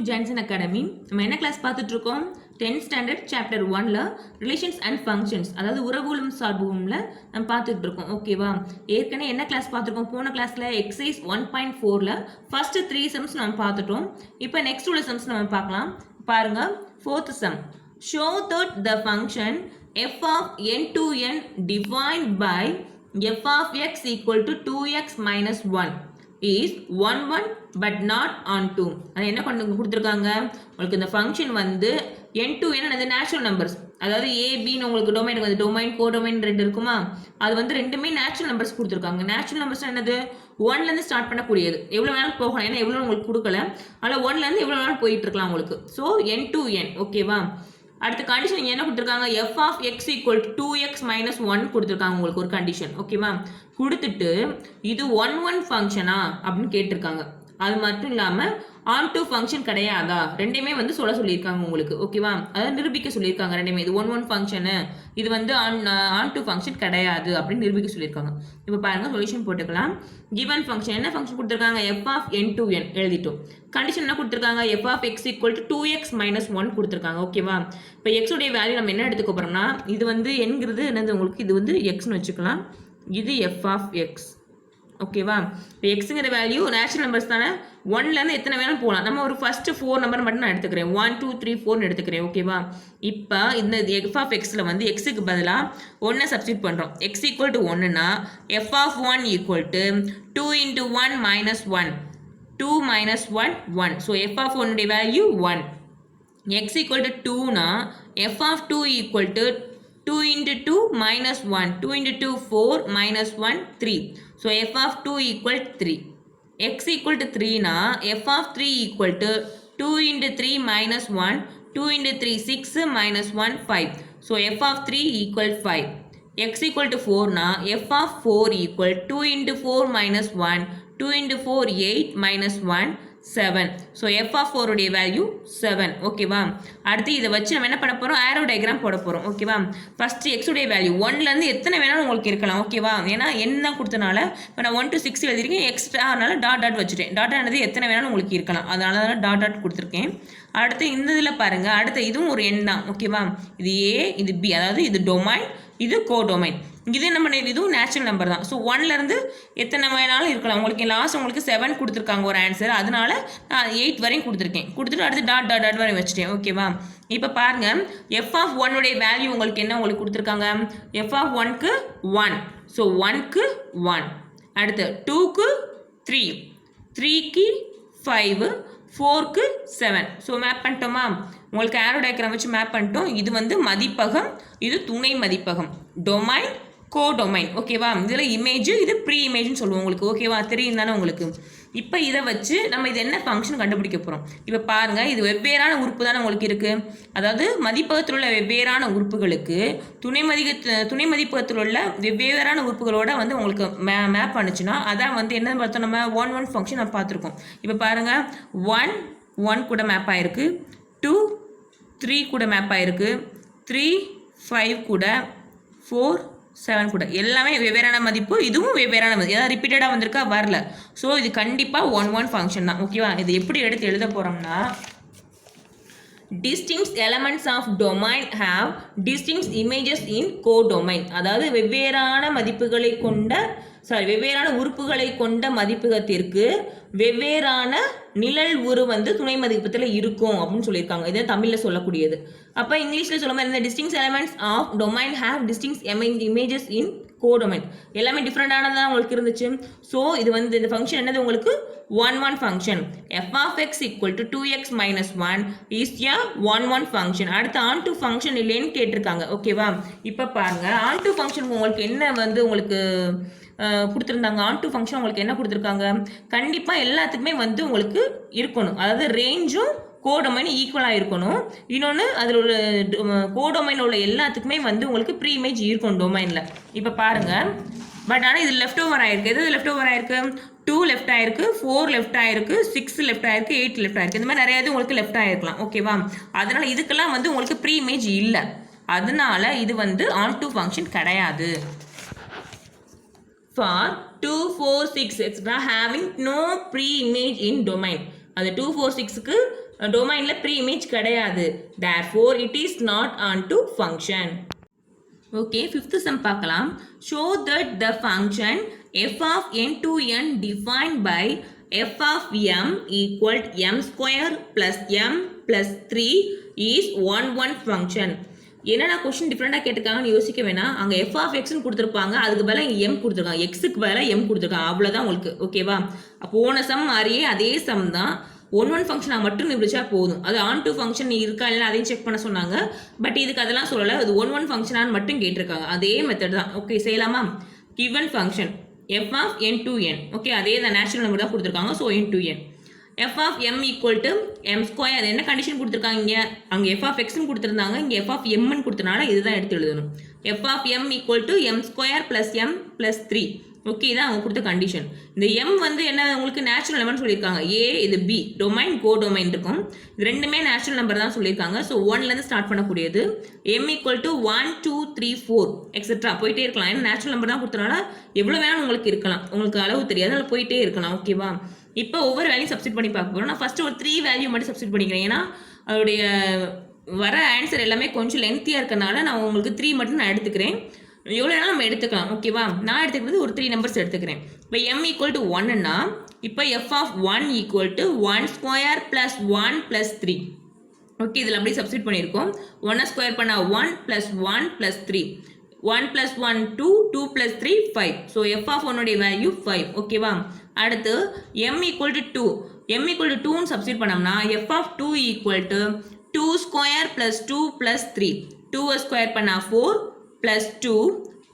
Jansen Academy. நம்ம என்ன class பார்த்துட்டு இருக்கோம்? 10th standard chapter 1ல ரிலேஷன்ஸ் அண்ட் ஃபங்க்ஷன்ஸ், அதாவது உறவுகளும் சார்பும்ல நம்ம பார்த்துட்டு இருக்கோம். ஓகேவா? ஏற்கனவே என்ன கிளாஸ் பார்த்துருக்கோம்? போன கிளாஸ்ல எக்ஸசைஸ் 1.4ல ஃபர்ஸ்ட் 3 சம்ஸ் நம்ம பார்த்துட்டோம். இப்போ நெக்ஸ்ட் உள்ள சம்ஸ் நம்ம பார்க்கலாம். பாருங்க, 4th sum. Show that the function f of n to n defined by f of x equal to 2x minus 1 is 1 1 but not on 2. அது என்ன கொடுத்துருக்காங்க? உங்களுக்கு இந்த ஃபங்க்ஷன் வந்து n to n அது நேச்சுரல் நம்பர்ஸ், அதாவது a b ன்னு உங்களுக்கு டொமைன் வந்து டொமைன் கோடொமைன் ரெண்டு இருக்குமா, அது வந்து ரெண்டுமே நேச்சுரல் நம்பர்ஸ் கொடுத்துருக்காங்க. நேச்சுரல் நம்பர்ஸ் என்னது? 1லேருந்து ஸ்டார்ட் பண்ணக்கூடியது, எவ்வளோ வேணாலும் போகலாம், ஏன்னா எவ்வளோ உங்களுக்கு கொடுக்கல, அதில் 1லேருந்து எவ்வளோ வேணாலும் போயிட்டு இருக்கலாம் உங்களுக்கு. So n to n. ஓகேவா? அடுத்த கண்டிஷன் என்ன கொடுத்துருக்காங்க? f of x equal to 2x minus 1 கொடுத்துருக்காங்க உங்களுக்கு ஒரு கண்டிஷன். ஓகேவா? கொடுத்துட்டு இது 1 ஃபங்க்ஷனா அப்படின்னு கேட்டிருக்காங்க. அது மட்டும் இல்லாமல் ஆன் டூ ஃபங்க்ஷன் கிடையாதா, ரெண்டுமே வந்து சொல்லியிருக்காங்க உங்களுக்கு. ஓகேவா? அதாவது நிரூபிக்க சொல்லியிருக்காங்க ரெண்டுமே. இது 1 ஃபங்க்ஷனு, இது வந்து ஆன் டூ ஃபங்க்ஷன் கிடையாது அப்படின்னு நிரூபிக்க சொல்லியிருக்காங்க. இப்போ பாருங்க, சொல்யூஷன் போட்டுக்கலாம். கிவன் ஃபங்க்ஷன் என்ன ஃபங்க்ஷன் கொடுத்துருக்காங்க? f of n to n எழுதிட்டோம். கண்டிஷன் என்ன கொடுத்துருக்காங்க? f of x equal to 2x minus 1 கொடுத்துருக்காங்க. ஓகேவா? இப்போ x உடைய வேல்யூ நம்ம என்ன எடுத்துக்க போறோம்னா, இது வந்து என்கிறது என்னது உங்களுக்கு, இது வந்து xன்னு வச்சுக்கலாம், இது f of x. ஓகேவா? இப்போ எக்ஸுங்கிற வேல்யூ நேச்சுரல் நம்பர்ஸ் தானே, 1லேருந்து எத்தனை வேணும் போகலாம். நம்ம ஒரு ஃபஸ்ட்டு 4 நம்பர் மட்டும் நான் எடுத்துக்கிறேன், 1 2 3 4ன்னு எடுத்துக்கிறேன். ஓகேவா? இப்போ இந்த எஃப் ஆஃப் எக்ஸில் வந்து எக்ஸுக்கு பதிலாக 1 சப்ஸ்டியூட் பண்ணுறோம். எக்ஸ் ஈக்குவல் டு 1னா f of 1 equal to 2 into 1 minus 1, 2 minus 1 1. So f of 1 value 1. X equal to 2னா f of 2 equal to 2 into 2 minus 1, 2 into 2 4 minus 1 3. So f of 2 equal 3. X equal to 3 na f of 3 equal to 2 into 3 minus 1, 2 into 3 6 minus 1 5. So f of 3 equal 5. X equal to 4 na f of 4 equal 2 into 4 minus 1, 2 into 4 8 minus 1 7. So f of 4 உடைய value 7. ஓகேவா? அடுத்து இதை வச்சு நம்ம என்ன பண்ண போகிறோம்? ஆரோ diagram போட போகிறோம். ஓகேவா? ஃபஸ்ட்டு x உடைய வேல்யூ 1லேருந்து எத்தனை வேணாலும் உங்களுக்கு இருக்கலாம். ஓகேவா? ஏன்னா என்ன தான் கொடுத்தனால இப்போ நான் 1 to 6 எழுதிருக்கேன், எக்ஸ்ட்ரானால டாட் டாட் வச்சுட்டேன். டாட் ஆனது எத்தனை வேணாலும் உங்களுக்கு இருக்கலாம், அதனால தான் டாட் டாட் கொடுத்துருக்கேன். அடுத்து இந்த இதில் பாருங்கள், அடுத்து இதுவும் ஒரு எண் தான். ஓகேவா? இது a, இது b, அதாவது இது டொமைன், இது கோடொமைன். இது நம்ம இதுவும் நேச்சுரல் நம்பர் தான். ஸோ 1லேருந்து எத்தனை வேணாலும் இருக்கலாம். உங்களுக்கு லாஸ்ட் உங்களுக்கு 7 கொடுத்துருக்காங்க ஒரு ஆன்சர், அதனால நான் 8 வரையும் கொடுத்துருக்கேன். கொடுத்துட்டு அடுத்து டாட் டாட் டாட் வரையும் வச்சுட்டேன். ஓகேவா? இப்போ பாருங்கள், எஃப் ஆஃப் 1 உடைய வேல்யூ உங்களுக்கு என்ன உங்களுக்கு கொடுத்துருக்காங்க? எஃப் ஆஃப் 1க்கு 1, ஸோ 1க்கு 1. அடுத்து 2க்கு 3, 3க்கு 5, 4க்கு 7. So map பண்ணிட்டோமா? உங்களுக்கு ஆரோ டயக்ராம் வச்சு மேப் பண்ணிட்டோம். இது வந்து மதிப்பகம், இது துணை மதிப்பகம், டொமைன் கோடொமைன். ஓகேவா? இதில் இமேஜ், இது ப்ரீ இமேஜ்னு சொல்லுவோம் உங்களுக்கு. ஓகேவா? தெரியும் தானே உங்களுக்கு? இப்போ இதை வச்சு நம்ம இது என்ன ஃபங்க்ஷன் கண்டுபிடிக்க போகிறோம். இப்போ பாருங்கள், இது வெவ்வேறான உறுப்பு தானே உங்களுக்கு இருக்குது. அதாவது மதிப்பகத்தில் உள்ள வெவ்வேறான உறுப்புகளுக்கு துணை மதிப்பகத்தில் உள்ள வெவ்வேறான உறுப்புகளோட வந்து உங்களுக்கு மேப் பண்ணுச்சுன்னா அதான் வந்து என்ன பார்த்தோம், நம்ம 1 ஃபங்க்ஷன் நம்ம பார்த்துருக்கோம். இப்போ பாருங்கள், 1 1 கூட மேப் ஆகிருக்கு, 2 3 கூட மேப் ஆகிருக்கு, 3 5 கூட, 4 7 கூட, எல்லாமே வெவ்வேறான மதிப்பு, இதுவும் வெவ்வேறான மதிப்பு, ஏதாவது ரிப்பீட்டடாக வந்திருக்கா? வரல. ஸோ இது கண்டிப்பாக 1 ஃபங்க்ஷன் தான். ஓகேவா? இது எப்படி எடுத்து எழுத போகிறோம்னா, distinct elements of domain have distinct images in codomain. அதாவது வெவ்வேறான மதிப்புகளை கொண்ட வெவ்வேறான உறுப்புகளை கொண்ட மதிப்பகத்திற்கு வெவ்வேறான நிழல் உரு வந்து துணை மதிப்பகத்தில் இருக்கும் அப்படின்னு சொல்லியிருக்காங்க. இதை தமிழில் சொல்லக்கூடியது. அப்போ இங்கிலீஷில் சொல்லும் போது distinct elements of domain have distinct images in codomain. எல்லாமே டிஃப்ரெண்டானதான் உங்களுக்கு இருந்துச்சு. ஸோ இது வந்து இந்த ஃபங்க்ஷன் என்னது உங்களுக்கு? 1 function. f of x equal to 2x minus 1 is a 1 function. அடுத்து ஆன் டூ ஃபங்க்ஷன் இல்லைன்னு கேட்டிருக்காங்க. ஓகேவா? இப்போ பாருங்க, ஆன் டூ ஃபங்க்ஷன் உங்களுக்கு என்ன வந்து உங்களுக்கு கொடுத்துருந்தாங்க. ஆன் டூ ஃபங்க்ஷன் உங்களுக்கு என்ன கொடுத்துருக்காங்க? கண்டிப்பாக எல்லாத்துக்குமே வந்து உங்களுக்கு இருக்கணும், அதாவது ரேஞ்சும் கோடொமைன் ஈக்குவலாக இருக்கணும். இன்னொன்று அதில் உள்ள கோடொமைனில் உள்ள எல்லாத்துக்குமே வந்து உங்களுக்கு ப்ரீ இமேஜ் இருக்கணும் டொமைனில். இப்போ பாருங்கள், பட் ஆனால் இது லெஃப்ட் ஓவர் ஆயிருக்கு. எது லெஃப்ட் ஓவர் ஆயிருக்கு? 2 லெஃப்ட் ஆயிருக்கு, 4 லெஃப்ட் ஆயிருக்கு, 6 லெஃப்ட் ஆயிருக்கு, 8 லெஃப்ட் ஆயிருக்கு. இந்த மாதிரி நிறைய இது உங்களுக்கு லெஃப்ட் ஆயிருக்கலாம். ஓகேவா? அதனால இதுக்கெல்லாம் வந்து உங்களுக்கு ப்ரீ இமேஜ் இல்லை, அதனால இது வந்து ஆன் டூ ஃபங்க்ஷன் கிடையாது. For 2 4 6 etc having no pre-image in domain. அது 2 4 6க்கு டொமைனில் ப்ரீ இமேஜ் கிடையாது. therefore it is not onto function. Okay, fifth sum பார்க்கலாம். Show that the function f of n to n defined by f of m equal m square plus m plus 3 is one function. என்னென்ன question டிஃப்ரெண்டாக கேட்டிருக்காங்கன்னு யோசிக்க வேணாம். அங்கே F of எக்ஸ்ன்னு கொடுத்துருப்பாங்க, அதுக்கு பதிலாக இங்கே எம் கொடுத்துருக்காங்க, எக்ஸுக்கு பதிலாக எம் கொடுத்துருக்காங்க, அவ்வளோதான் உங்களுக்கு. ஓகேவா? போன சம் மாதிரியே அதே சம் தான், ஒன் ஃபங்க்ஷனாக மட்டும் நிபுடிச்சா போதும். அது ஆன் டூ ஃபங்க்ஷன் இருக்கா இல்லை அதையும் செக் பண்ண சொன்னாங்க. பட் இதுக்கு அதெல்லாம் சொல்லலை, அது ஒன் ஃபங்க்ஷனான்னு மட்டும் கேட்டிருக்காங்க. அதே மெத்தட் தான். ஓகே, செய்யலாமா? Given function f of n to n. Okay, அதே தான், நேச்சுரல் நம்பர் தான் கொடுத்துருக்காங்க. So n to n. f of m equal to m square. என்ன கண்டிஷன் கொடுத்துருக்காங்க இங்கே? அங்கே f of x கொடுத்துருந்தாங்க, இங்கே f of m கொடுத்தனால இதுதான் எடுத்து எழுதணும். f of m equal to m square plus m plus 3. Okay, இதான் அவங்க கொடுத்த கண்டிஷன். இந்த m வந்து என்ன உங்களுக்கு நேச்சுரல் நம்பர்னு சொல்லியிருக்காங்க. a இது b, டொமைன் கோ டொமைன் இருக்கும். இது ரெண்டுமே நேச்சுரல் நம்பர் தான் சொல்லியிருக்காங்க. ஸோ 1லேருந்து ஸ்டார்ட் பண்ணக்கூடியது. m equal to 1 2 3 4 எக்ஸெட்ரா போயிட்டே இருக்கலாம். ஏன்னா நேச்சுரல் நம்பர் தான் கொடுத்தனால எவ்வளோ வேணும் உங்களுக்கு இருக்கலாம், உங்களுக்கு அளவு தெரியாது, அதில் போயிட்டே இருக்கலாம். ஓகேவா? இப்போ ஒவ்வொரு வேல்யூ சப்ஸ்டிட் பண்ணி பார்க்க போகிறோம். நான் ஃபஸ்ட்டு ஒரு 3 வேல்யூ மட்டும் சப்ஸ்டிட் பண்ணிக்கிறேன். ஏன்னா அதோடைய வர ஆன்சர் எல்லாமே கொஞ்சம் லென்த்தியாக இருக்கனால நான் உங்களுக்கு 3 மட்டும் நான் எடுத்துக்கிறேன். எவ்வளோ வேணாலும் நம்ம எடுத்துக்கலாம். ஓகேவா? நான் எடுத்துக்கிறது ஒரு 3 நம்பர்ஸ் எடுத்துக்கிறேன். இப்போ m ஈக்குவல் டு 1ன்னா இப்போ f of 1 equal to 1 square plus 1 plus 3. Okay, இதில் அப்படியே சப்ஸ்டிட் பண்ணியிருக்கோம். 1 ஸ்கொயர் பண்ணால் 1 plus 1 plus 3. 1 plus 1 2, 2 plus 3 5. So f of 1 உடைய வேல்யூ 5. ஓகேவா? அடுத்து m equal to 2. m equal to 2 substitute பண்ணோம்னா f of 2 equal to 2 square plus 2 plus 3. 2 square பண்ணா 4 plus 2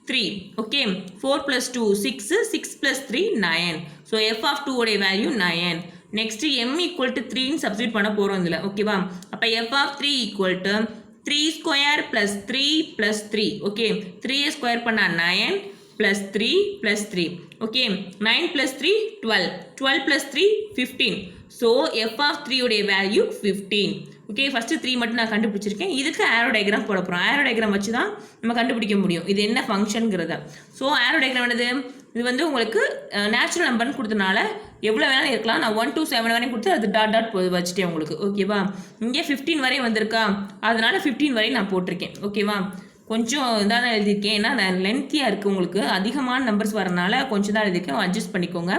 3. Okay, 4 plus 2 6, 6 plus 3 9. So f of 2 உடைய value 9. Next m equal to 3 substitute பண்ண போகிறோம் இதில். ஓகேவா? அப்போ f of 3 equal to 3 square plus 3 plus 3. Okay, 3 square பண்ணா 9 plus 3 plus 3. Okay, 9 plus 3 12. 12 plus 3 15. So f of 3 உடைய value 15. Okay, first 3 மட்டும் நான் கண்டுபிடிச்சிருக்கேன். இதுக்கு ஆரோ டயக்ராம் போட போகிறோம். ஆரோ டயக்ராம் வச்சு தான் நம்ம கண்டுபிடிக்க முடியும் இது என்ன ஃபங்க்ஷனுங்கிறத. ஸோ ஆரோ டயக்ராம் என்னது? இது வந்து உங்களுக்கு நேச்சுரல் நம்பர்னு கொடுத்தனால எவ்வளோ வேணாலும் இருக்கலாம். நான் 1 to 7 வரையும் கொடுத்து அது டாட் வச்சுட்டேன் உங்களுக்கு. ஓகேவா? இங்கே 15 வரையும் வந்திருக்கா, அதனால 15 வரையும் நான் போட்டிருக்கேன். ஓகேவா? கொஞ்சம் இதாக தான் எழுதியிருக்கேன், ஏன்னா நான் லென்த்தியாக இருக்குது, உங்களுக்கு அதிகமான நம்பர்ஸ் வரனால கொஞ்சம் தான் எழுதியிருக்கேன், அட்ஜஸ்ட் பண்ணிக்கோங்க.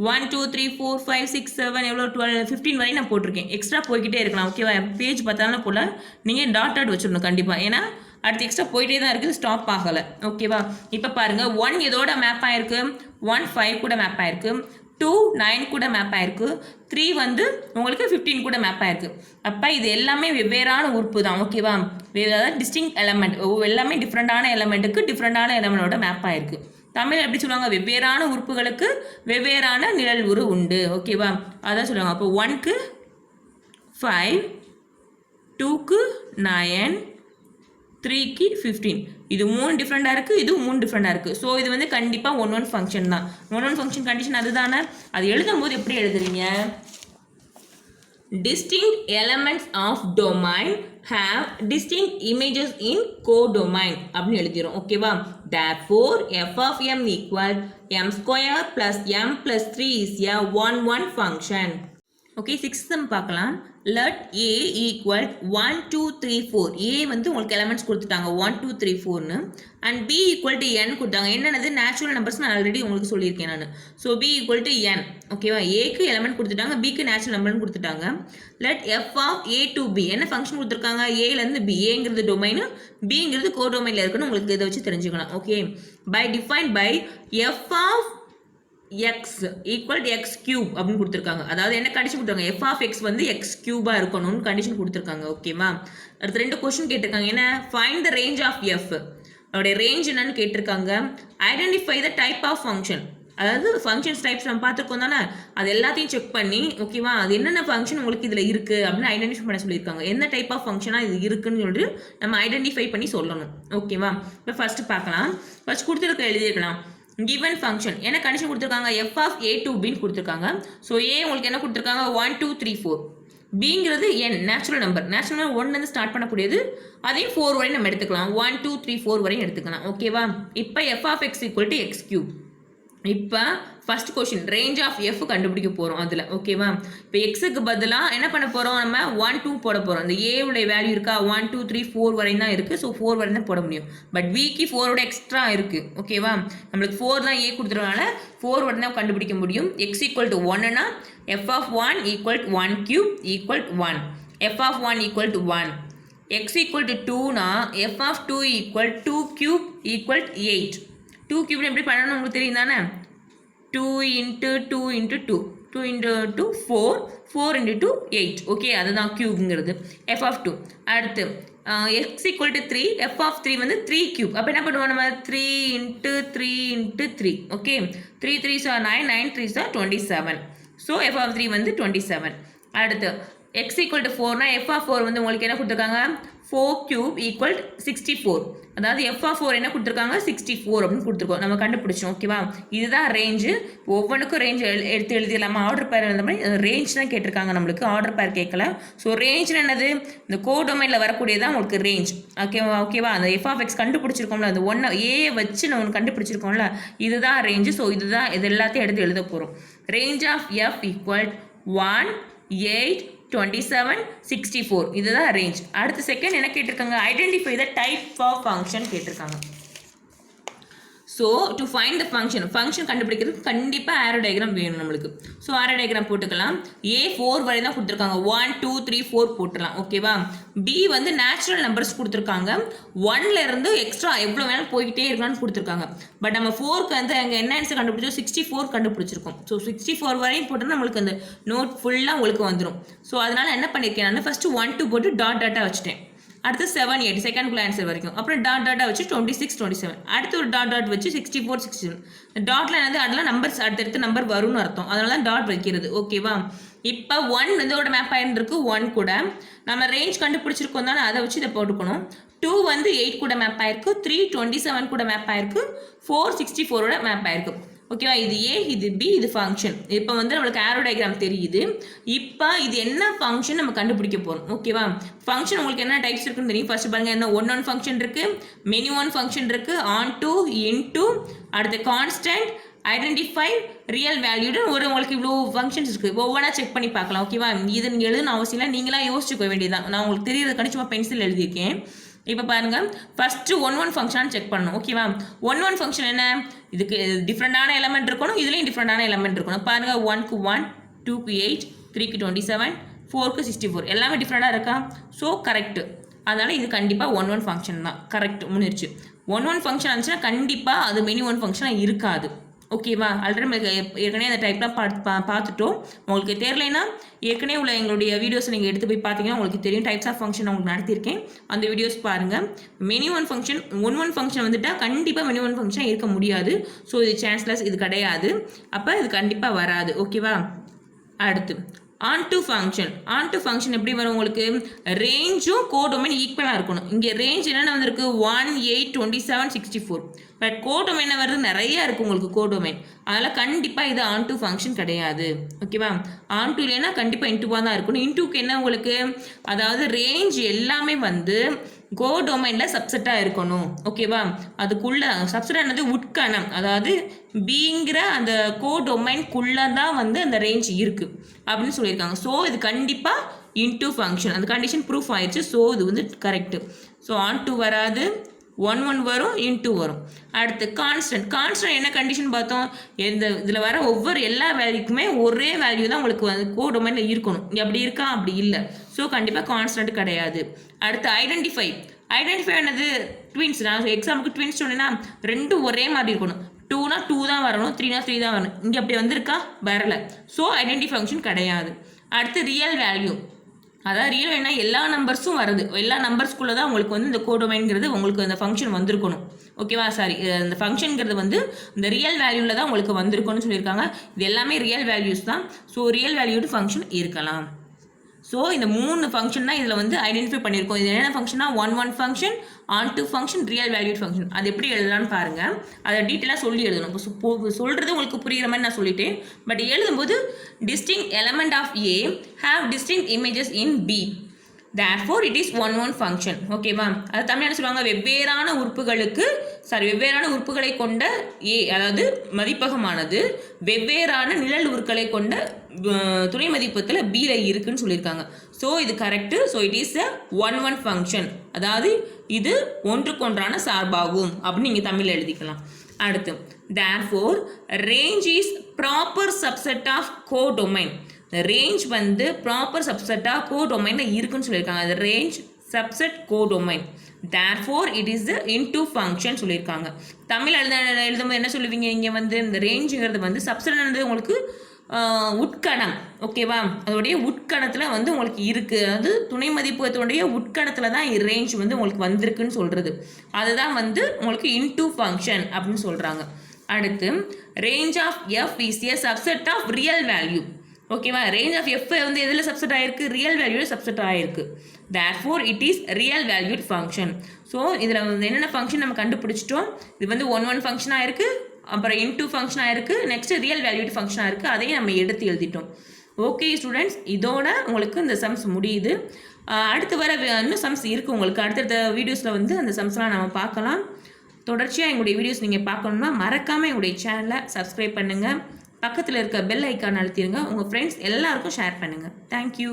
1 2 3 4 5 6 7 எவ்வளோ 12 15 வரையும் நான் போட்டிருக்கேன். எக்ஸ்ட்ரா போய்கிட்டே இருக்கலாம். ஓகேவா? பேஜ் பார்த்தாலும் போல் நீங்கள் டாட் வச்சிடணும் கண்டிப்பாக, ஏன்னா அடுத்து எக்ஸ்ட்ரா போயிட்டே தான் இருக்குது, ஸ்டாப் ஆகலை. ஓகேவா? இப்போ பாருங்கள், 1 இதோட மேப் ஆகிருக்கு, 1 5 கூட மேப் ஆகிருக்கு, 2 9 கூட மேப் ஆகிருக்கு, 3 வந்து உங்களுக்கு 15 கூட மேப் ஆகிருக்கு. அப்போ இது எல்லாமே வெவ்வேறான உறுப்பு தான். ஓகேவா? அதாவது டிஸ்டிங் எலமெண்ட், எல்லாமே டிஃப்ரெண்டான எலமெண்ட்டுக்கு டிஃப்ரெண்டான எலமெண்டோட மேப் ஆகிருக்கு. தமிழ் எப்படி சொல்லுவாங்க? வெவ்வேறான உறுப்புகளுக்கு வெவ்வேறான நிழல் உரு உண்டு. ஓகேவா? அதான் சொல்லுவாங்க. அப்போ 1க்கு 5, 2க்கு 9, 3க்கு 15. இது 3 டிஃப்ரெண்டாக இருக்குது, இது 3 டிஃப்ரெண்டாக இருக்குது. ஸோ இது வந்து கண்டிப்பாக ஒன் ஃபங்க்ஷன் தான். ஒன் ஃபங்க்ஷன் கண்டிஷன் அதுதானே. அது எழுதும் போது எப்படி எழுதுறீங்க? distinct elements of domain have distinct images in codomain அப்படின்னு எழுதிரும். ஓகேவா? therefore f of m equal m square plus m plus 3 is a one function. Okay, 6th sum பார்க்கலாம். let a equal 1 2 3 4. a வந்து உங்களுக்கு எலமெண்ட்ஸ் கொடுத்துட்டாங்க 1 2 3 4ன்னு, and b equal to n கொடுத்தாங்க. என்னது? Natural numbers நான் already உங்களுக்கு சொல்லியிருக்கேன் நான். So b equal to n. ஓகேவா? ஏக்கு எலமெண்ட் கொடுத்துட்டாங்க, பிக்கு நேச்சுரல் நம்பர்னு கொடுத்துட்டாங்க. let f of a to b. என்ன ஃபங்க்ஷன் கொடுத்துருக்காங்க? ஏலேருந்து b. ஏங்கிறது டொமைனு, பிங்கிறது கோ டொமைனில் இருக்குன்னு உங்களுக்கு இதை வச்சு தெரிஞ்சுக்கலாம். Okay, by defined by f of x equal to x cube அப்படின்னு கொடுத்துருக்காங்க. அதாவது என்ன கண்டிஷன் கொடுத்துருக்காங்க? f of x வந்து x cube இருக்கணும்னு கண்டிஷன் கொடுத்துருக்காங்க. ஓகேவா? அடுத்து 2 கொஸ்டின் கேட்டிருக்காங்க. என்ன? find the range of f. அதோடைய ரேஞ்ச் என்னன்னு கேட்டிருக்காங்க. Identify the type of function. அதாவது ஃபங்க்ஷன்ஸ் டைப்ஸ் நம்ம பார்த்துருக்கோம் தானே, அது எல்லாத்தையும் செக் பண்ணி, ஓகேவா, அது என்னென்ன ஃபங்க்ஷன் உங்களுக்கு இதில் இருக்குது அப்படின்னு ஐடென்டிஃபை பண்ண சொல்லியிருக்காங்க. என்ன டைப் ஆஃப் ஃபங்க்ஷனாக இது இருக்குன்னு சொல்லிட்டு நம்ம ஐடென்டிஃபை பண்ணி சொல்லணும். ஓகேவா? இப்போ ஃபஸ்ட்டு பார்க்கலாம். ஃபஸ்ட் கொடுத்துருக்க எழுதியிருக்கலாம் given function. என்ன கண்டிஷன் கொடுத்துருக்காங்க? f of a to b கொடுத்துருக்காங்க. ஸோ a உங்களுக்கு என்ன கொடுத்துருக்காங்க? 1 2 3 4. பிங்கிறது n, natural number. Natural number 1லேருந்து ஸ்டார்ட் பண்ணக்கூடியது, அதையும் 4 வரையும் நம்ம எடுத்துக்கலாம். 1 2 3 4 வரையும் எடுத்துக்கலாம். ஓகேவா? இப்போ f of x equal to x cube. இப்போ first question range of f கண்டுபிடிக்க போகிறோம் அதில் ஓகேவா. இப்போ எக்ஸுக்கு பதிலாக என்ன பண்ண போகிறோம், நம்ம 1 2 போட போகிறோம். இந்த ஏவுடைய வேல்யூ இருக்கா 1 2 3 4 வரையும் தான் இருக்குது. ஸோ 4 வரையும் தான் போட முடியும். பட் விக்கு 4ஓட எக்ஸ்ட்ரா இருக்குது ஓகேவா. நம்மளுக்கு 4 தான் ஏ கொடுத்துறதுனால 4 வரையும் தான் கண்டுபிடிக்க முடியும். எக்ஸ் ஈக்குவல் டு 1னா f of 1 equal 1 cube equal 1, f of 1 equal to 1. X equal to 2னா f of 2 equal 2 cube equal 8. 2 கியூப்னு எப்படி பண்ணணும் உங்களுக்கு தெரியும் தானே. 2 into 2 into 2, 2 into 2 4, 4 into 2 8 okay. அதுதான் கியூப்ங்கிறது எஃப் ஆஃப் 2. அடுத்து x equal to 3, f of 3 வந்து 3 கியூப். அப்போ என்ன பண்ணுவோம் நம்ம 3 into 3 into 3 okay. 3 3s are 9, 9 3s are 27. So f of 3 வந்து 27. அடுத்து எக்ஸ் ஈக்குவல் டு 4னா எஃப் ஆஃப் 4 வந்து உங்களுக்கு என்ன கொடுத்துருக்காங்க 4 கியூப் ஈக்குவல் 64. அதாவது எஃப் ஆஃப் 4 என்ன கொடுத்துருக்காங்க 64 அப்படின்னு கொடுத்துருக்கோம். நம்ம கண்டுபிடிச்சோம் ஓகேவா. இதுதான் ரேஞ்சு. ஒவ்வொன்றுக்கும் ரேஞ்ச் எடுத்து எழுதிடலாமா. ஆர்டர் பேர் எழுத மாதிரி ரேஞ்ச் தான் கேட்டிருக்காங்க நம்மளுக்கு, ஆர்டர் பேர் கேட்கல. ஸோ ரேஞ்ச் என்னது இந்த கோடொமைனில் வரக்கூடியதான் உங்களுக்கு ரேஞ்ச் ஓகேவா. அந்த எஃப் ஆஃப் எக்ஸ் கண்டுபிடிச்சிருக்கோம்ல அந்த ஏ வச்சு நம்ம ஒன்று கண்டுபிடிச்சிருக்கோம்ல இதுதான் ரேஞ்சு. ஸோ இதுதான் இது எல்லாத்தையும் எடுத்து எழுத போகிறோம். ரேஞ்ச் ஆஃப் எஃப் ஈக்குவல் 1 8 27 64 இதுதான் ரேஞ்ச். அடுத்த செகண்ட் என்ன கேட்டிருக்காங்க identify the type of function கேட்டிருக்காங்க. So to find the function கண்டுபிடிக்கிறதுக்கு கண்டிப்பாக ஆரோ டயக்ராம் வேணும் நம்மளுக்கு. ஸோ ஆரோ டயக்ராம் போட்டுக்கலாம். ஏ 4 வரை தான் கொடுத்துருக்காங்க 1 2 3 4 போட்டுடலாம் ஓகேவா. பி வந்து நேச்சுரல் நம்பர்ஸ் கொடுத்துருக்காங்க 1லேருந்து எக்ஸ்ட்ரா எவ்வளோ வேணாலும் போய்கிட்டே இருக்கலாம்னு கொடுத்துருக்காங்க. பட் நம்ம 4க்கு வந்து அங்கே என்ன ஆன்சர் கண்டுபிடிச்சோம் 64 கண்டுபிடிச்சிருக்கோம். ஸோ 64 வரையும் போட்டோம்னா நம்மளுக்கு அந்த நோட் ஃபுல்லாக உங்களுக்கு வந்துடும். ஸோ அதனால் என்ன பண்ணியிருக்கேன் நான் ஃபஸ்ட்டு 1 2 போட்டு டாட்டாக வச்சுட்டேன். அடுத்து 7 8 செகண்ட்குள்ள ஆன்சர் வரைக்கும். அப்புறம் டாட்டா வச்சு 26 27. அடுத்து ஒரு டாட் வச்சு 64 67. டாட்ல என்னது அதெல்லாம் நம்பர்ஸ் அடுத்தடுத்து நம்பர் வரும்னு அர்த்தம். அதனால தான் டாட் வைக்கிறது ஓகேவா. இப்போ 1 இதோட மேப் ஆயிருந்திருக்கு 1 கூட நம்ம ரேஞ்ச் கண்டுபிடிச்சிருக்கோம் தானே அதை வச்சு இதை போட்டுக்கணும். 2 வந்து 8 கூட மேப் ஆயிருக்கு, 3 27 கூட மேப் ஆயிருக்கு, 4 64ஓட மேப் ஆயிருக்கு ஓகேவா. இது ஏ இது பி இது ஃபங்க்ஷன். இப்போ வந்து நம்மளுக்கு ஆரோ டயக்ராம் தெரியுது. இப்போ இது என்ன ஃபங்க்ஷன் நம்ம கண்டுபிடிக்க போகிறோம் ஓகேவா. ஃபங்க்ஷன் உங்களுக்கு என்ன டைப்ஸ் இருக்குன்னு தெரியும். ஃபர்ஸ்ட் பாருங்க என்ன ஒன் ஃபங்க்ஷன் இருக்கு, மெனி ஒன் ஃபங்க்ஷன் இருக்கு, ஆன் டு இன்டு, அடுத்து கான்ஸ்டன்ட், ஐடென்டிஃபை, ரியல் வேல்யூடு உங்களுக்கு இவ்வளோ ஃபங்க்ஷன்ஸ் இருக்குது. ஒவ்வொன்றா செக் பண்ணி பார்க்கலாம் ஓகேவா. இது நீங்கள் எழுதுன்னு அவசியம் இல்லை, நீங்களாம் யோசிச்சுக்க வேண்டியதான். நான் உங்களுக்கு தெரியறது கணிச்சுமா பென்சில் எழுதியிருக்கேன். இப்போ பாருங்கள் ஃபஸ்ட்டு ஒன் ஃபங்க்ஷனாக செக் பண்ணணும் ஓகேவா. ஒன் ஃபங்க்ஷன் என்ன இதுக்கு டிஃப்ரெண்டான எலமெண்ட் இருக்கணும், இதுலேயும் டிஃப்ரெண்டான எலமெண்ட் இருக்கணும். பாருங்கள் 1க்கு 1 2க்கு 8 3க்கு 27 4க்கு 64 எல்லாமே டிஃப்ரெண்டாக இருக்கா. So correct. அதனால் இது கண்டிப்பாக ஒன் ஃபங்க்ஷன் தான் கரெக்ட் முடிஞ்சிருச்சு. ஒன் ஃபங்க்ஷன் இருந்துச்சுன்னா கண்டிப்பாக அது மெனி ஒன் ஃபங்க்ஷனாக இருக்காது ஓகேவா. ஆல்ரெடி நம்ம ஏற்கனவே அந்த டைப்லாம் பார்த்துட்டோம். உங்களுக்கு தெரியலைன்னா ஏற்கனவே உள்ள எங்களுடைய வீடியோஸை நீங்கள் எடுத்து போய் பார்த்தீங்கன்னா உங்களுக்கு தெரியும். டைப்ஸ் ஆஃப் ஃபங்க்ஷன் உங்களுக்கு நடத்தியிருக்கேன், அந்த வீடியோஸ் பாருங்கள். Many one function one function வந்துட்டால் கண்டிப்பாக மெனி ஒன் ஃபங்க்ஷன் இருக்க முடியாது. ஸோ இது சான்ஸ்லெஸ், இது கிடையாது. அப்போ இது கண்டிப்பாக வராது ஓகேவா. அடுத்து ஆன் டு ஃபங்க்ஷன் எப்படி வரும் உங்களுக்கு ரேஞ்சும் கோடொமைன் ஈக்குவலாக இருக்கணும். இங்கே ரேஞ்ச் என்னென்ன வந்திருக்கு 1 8 27 64. பட் கோடொமைன் என்ன வருது நிறையா இருக்குது உங்களுக்கு கோடொமைன். அதனால் கண்டிப்பாக இது ஆன் டு ஃபங்க்ஷன் கிடையாது ஓகேவா. ஆன் டு இல்லைன்னா கண்டிப்பாக இன்டூவாக தான் இருக்கணும். இன்டூக்கு என்ன உங்களுக்கு அதாவது ரேஞ்ச் எல்லாமே வந்து கோடொமைனில் சப்செட்டாக இருக்கணும் ஓகேவா. அதுக்குள்ளே சப்செட் என்னது உட்கணம், அதாவது பிங்கிற அந்த கோடொமைன்குள்ளே தான் வந்து அந்த ரேஞ்ச் இருக்குது அப்படின்னு சொல்லியிருக்காங்க. ஸோ இது கண்டிப்பாக இன்டூ ஃபங்க்ஷன், அந்த கண்டிஷன் ப்ரூஃப் ஆயிடுச்சு. ஸோ இது வந்து கரெக்டு. ஸோ ஆன் டூ வராது, 1 வரும், இன்டூ வரும். அடுத்து கான்ஸ்டன்ட் என்ன கண்டிஷன் பார்த்தோம், இதில் வர ஒவ்வொரு எல்லா வேல்யூக்குமே ஒரே வேல்யூ தான் உங்களுக்கு வந்து கோடொமைனில் இருக்கணும். அப்படி இருக்கா அப்படி இல்லை. ஸோ கண்டிப்பாக கான்ஸ்டன்ட் கிடையாது. அடுத்து ஐடென்டிஃபை என்னது ட்வின்ஸ். நான் எக்ஸாம்பிளுக்கு ட்வின்ஸ் சொன்னேன்னா ரெண்டும் ஒரே மாதிரி இருக்கணும். 2னா 2 தான் வரணும், 3னா 3 தான் வரணும். இங்கே அப்படி வந்திருக்கா வரல. ஸோ ஐடென்டிஃபை ஃபங்க்ஷன் கிடையாது. அடுத்து ரியல் வேல்யூ, அதாவது ரியல் வேல்யூனா எல்லா நம்பர்ஸும் வருது, எல்லா நம்பர்ஸ்குள்ளே தான் உங்களுக்கு வந்து இந்த கோடொமைன்கிறது உங்களுக்கு அந்த ஃபங்க்ஷன் வந்திருக்கணும் ஓகேவா. சாரி இந்த ஃபங்க்ஷனுங்கிறது வந்து இந்த ரியல் வேல்யூவில் தான் உங்களுக்கு வந்திருக்கும்னு சொல்லியிருக்காங்க. இது எல்லாமே ரியல் வேல்யூஸ் தான். ஸோ ரியல் வேல்யூடு ஃபங்க்ஷன் இருக்கலாம். ஸோ இந்த 3 ஃபங்க்ஷன் தான் இதில் வந்து ஐடென்டிஃபை பண்ணியிருக்கோம். இது என்ன ஃபங்க்ஷனா one function, onto function, real valued function. அது எப்படி எழுதலான்னு பாருங்கள். அதை டீட்டெயிலாக சொல்லி எழுதணும். இப்போ சொல்கிறது உங்களுக்கு புரிகிற மாதிரி நான் சொல்லிட்டேன். பட் எழுதும்போது distinct element of A have distinct images in B. therefore it is one function. ஓகேவா? அது தமிழ் என்ன சொல்லுவாங்க, வெவ்வேறான உறுப்புகளை கொண்ட a, அதாவது மதிப்பகமானது வெவ்வேறான நிழல் உருக்களை கொண்ட துணை மதிப்பகத்தில் b ல இருக்குன்னு சொல்லியிருக்காங்க. ஸோ இது correct. So it is a one function, அதாவது இது ஒன்றுக்கொன்றான சார்பாகும் அப்படின்னு நீங்கள் தமிழில் எழுதிக்கலாம். அடுத்து therefore range is proper subset of codomain. Range வந்து ப்ராப்பர் சப்செட்டாக கோடொமைனில் இருக்குன்னு சொல்லியிருக்காங்க. அது range subset codomain. therefore it is the into function சொல்லியிருக்காங்க. தமிழ் எழுதும்போது என்ன சொல்லுவீங்க, இங்கே வந்து இந்த ரேஞ்சுங்கிறது வந்து சப்செட்ன்றது உங்களுக்கு உட்கணம். ஓகேவா? அதோடைய உட்கணத்தில் வந்து உங்களுக்கு இருக்குது, அதாவது துணை மதிப்பகத்துடைய உட்கணத்தில் தான் ரேஞ்ச் வந்து உங்களுக்கு வந்திருக்குன்னு சொல்கிறது. அதுதான் வந்து உங்களுக்கு இன்டூ ஃபங்க்ஷன் அப்படின்னு சொல்கிறாங்க. அடுத்து range of f is a subset of real value. ஓகேவா? ரேஞ்ச் ஆஃப் எஃப் வந்து எதில் சப்செட் ஆகிருக்கு, ரியல் வேல்யூவில் சப்செட் ஆகிருக்கு. therefore it is real valued function. So இதில் வந்து என்னென்ன ஃபங்க்ஷன் நம்ம கண்டுபிடிச்சிட்டோம். இது வந்து ஒன் ஃபங்க்ஷனாக இருக்குது, அப்புறம் இன்டூ ஃபங்க்ஷனாக இருக்குது, நெக்ஸ்ட் ரியல் வேல்யூட் ஃபங்க்ஷனாக இருக்குது. அதையும் நம்ம எடுத்து எழுதிட்டோம். ஓகே ஸ்டூடெண்ட்ஸ், இதோட உங்களுக்கு இந்த சம்ஸ் முடியுது. அடுத்து வர இன்னும் சம்ஸ் இருக்குது உங்களுக்கு. அடுத்தடுத்த வீடியோஸில் வந்து அந்த சம்ஸ்லாம் நம்ம பார்க்கலாம். தொடர்ச்சியாக எங்களுடைய வீடியோஸ் நீங்கள் பார்க்கணுன்னா மறக்காமல் எங்களுடைய சேனலை சப்ஸ்கிரைப் பண்ணுங்கள். பக்கத்தில் இருக்க பெல் ஐக்கான் அழுத்திடுங்க. உங்கள் ஃப்ரெண்ட்ஸ் எல்லாருக்கும் ஷேர் பண்ணுங்கள். தேங்க்யூ.